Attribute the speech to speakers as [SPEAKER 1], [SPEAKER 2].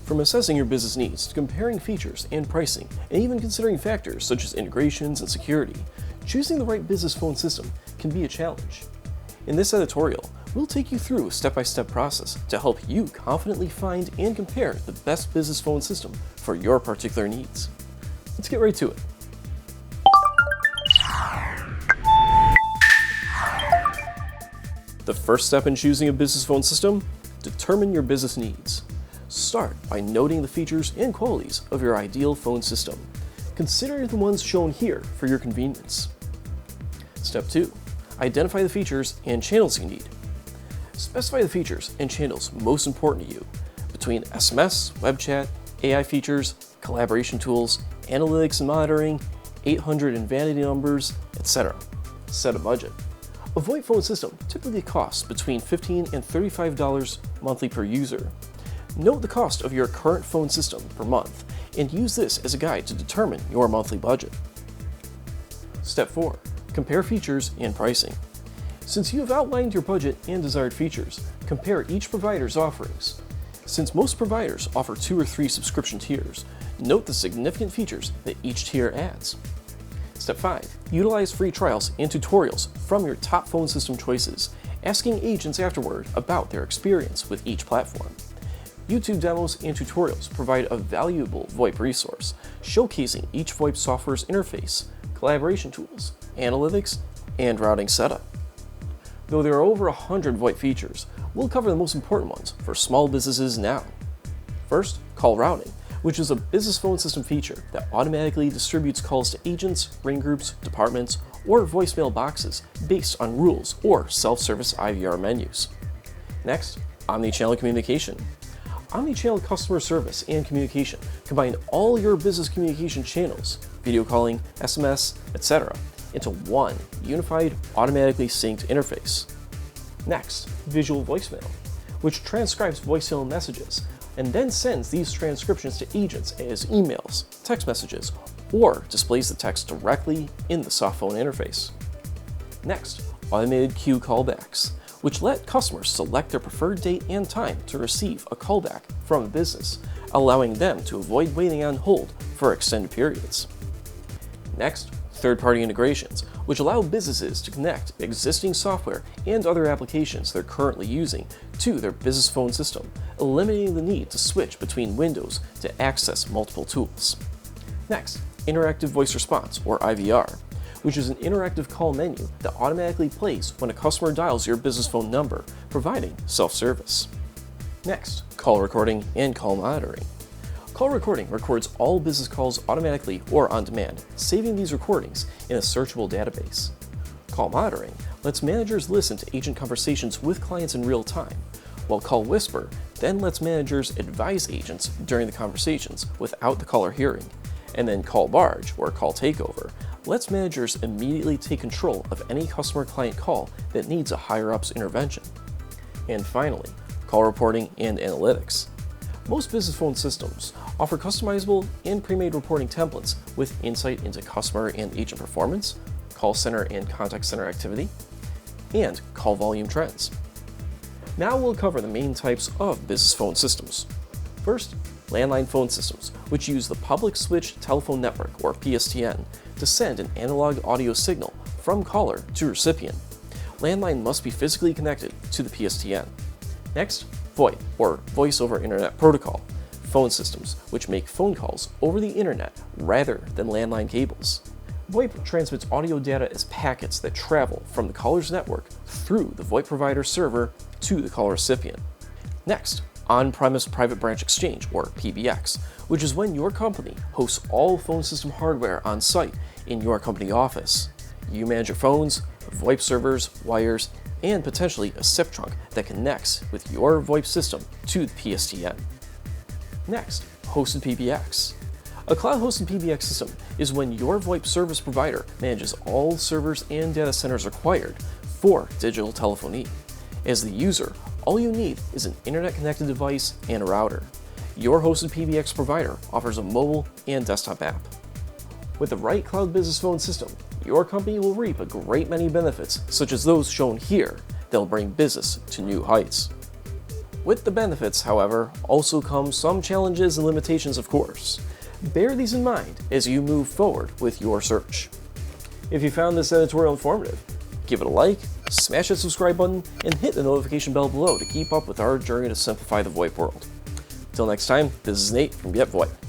[SPEAKER 1] From assessing your business needs to comparing features and pricing, and even considering factors such as integrations and security, choosing the right business phone system can be a challenge. In this editorial, we'll take you through a step-by-step process to help you confidently find and compare the best business phone system for your particular needs. Let's get right to it. The first step in choosing a business phone system: determine your business needs. Start by noting the features and qualities of your ideal phone system. Consider the ones shown here for your convenience. Step 2. Identify the features and channels you need. Specify the features and channels most important to you between SMS, web chat, AI features, collaboration tools, analytics and monitoring, 800 and vanity numbers, etc. Set a budget. A VoIP phone system typically costs between $15 and $35 monthly per user. Note the cost of your current phone system per month and use this as a guide to determine your monthly budget. Step 4. Compare features and pricing. Since you have outlined your budget and desired features, compare each provider's offerings. Since most providers offer 2 or 3 subscription tiers, note the significant features that each tier adds. Step 5. Utilize free trials and tutorials from your top phone system choices, asking agents afterward about their experience with each platform. YouTube demos and tutorials provide a valuable VoIP resource, showcasing each VoIP software's interface, collaboration tools, analytics, and routing setup. Though there are over 100 VoIP features, we'll cover the most important ones for small businesses now. First, call routing, which is a business phone system feature that automatically distributes calls to agents, ring groups, departments, or voicemail boxes based on rules or self-service IVR menus. Next, omnichannel communication. Omnichannel customer service and communication combine all your business communication channels, video calling, SMS, etc., into one unified, automatically synced interface. Next, visual voicemail, which transcribes voicemail messages and then sends these transcriptions to agents as emails, text messages, or displays the text directly in the softphone interface. Next, automated queue callbacks, which let customers select their preferred date and time to receive a callback from a business, allowing them to avoid waiting on hold for extended periods. Next, third-party integrations, which allow businesses to connect existing software and other applications they're currently using to their business phone system, eliminating the need to switch between windows to access multiple tools. Next, interactive voice response, or IVR, which is an interactive call menu that automatically plays when a customer dials your business phone number, providing self-service. Next, call recording and call monitoring. Call recording records all business calls automatically or on demand, saving these recordings in a searchable database. Call monitoring lets managers listen to agent conversations with clients in real time, while Call Whisper then lets managers advise agents during the conversations without the caller hearing. And then Call Barge, or Call Takeover, lets managers immediately take control of any customer-client call that needs a higher-up's intervention. And finally, call reporting and analytics. Most business phone systems offer customizable and pre-made reporting templates with insight into customer and agent performance, call center and contact center activity, and call volume trends. Now we'll cover the main types of business phone systems. First, landline phone systems, which use the Public Switched Telephone Network, or PSTN, to send an analog audio signal from caller to recipient. Landline must be physically connected to the PSTN. Next, VoIP, or Voice over Internet Protocol, phone systems which make phone calls over the internet rather than landline cables. VoIP transmits audio data as packets that travel from the caller's network through the VoIP provider server to the call recipient. Next, on-premise private branch exchange, or PBX, which is when your company hosts all phone system hardware on site in your company office. You manage your phones, VoIP servers, wires, and potentially a SIP trunk that connects with your VoIP system to the PSTN. Next, hosted PBX. A cloud-hosted PBX system is when your VoIP service provider manages all servers and data centers required for digital telephony. As the user, all you need is an internet-connected device and a router. Your hosted PBX provider offers a mobile and desktop app. With the right cloud business phone system, your company will reap a great many benefits, such as those shown here, that will bring business to new heights. With the benefits, however, also come some challenges and limitations, of course. Bear these in mind as you move forward with your search. If you found this editorial informative, give it a like, smash that subscribe button, and hit the notification bell below to keep up with our journey to simplify the VoIP world. Till next time, this is Nate from GetVoIP.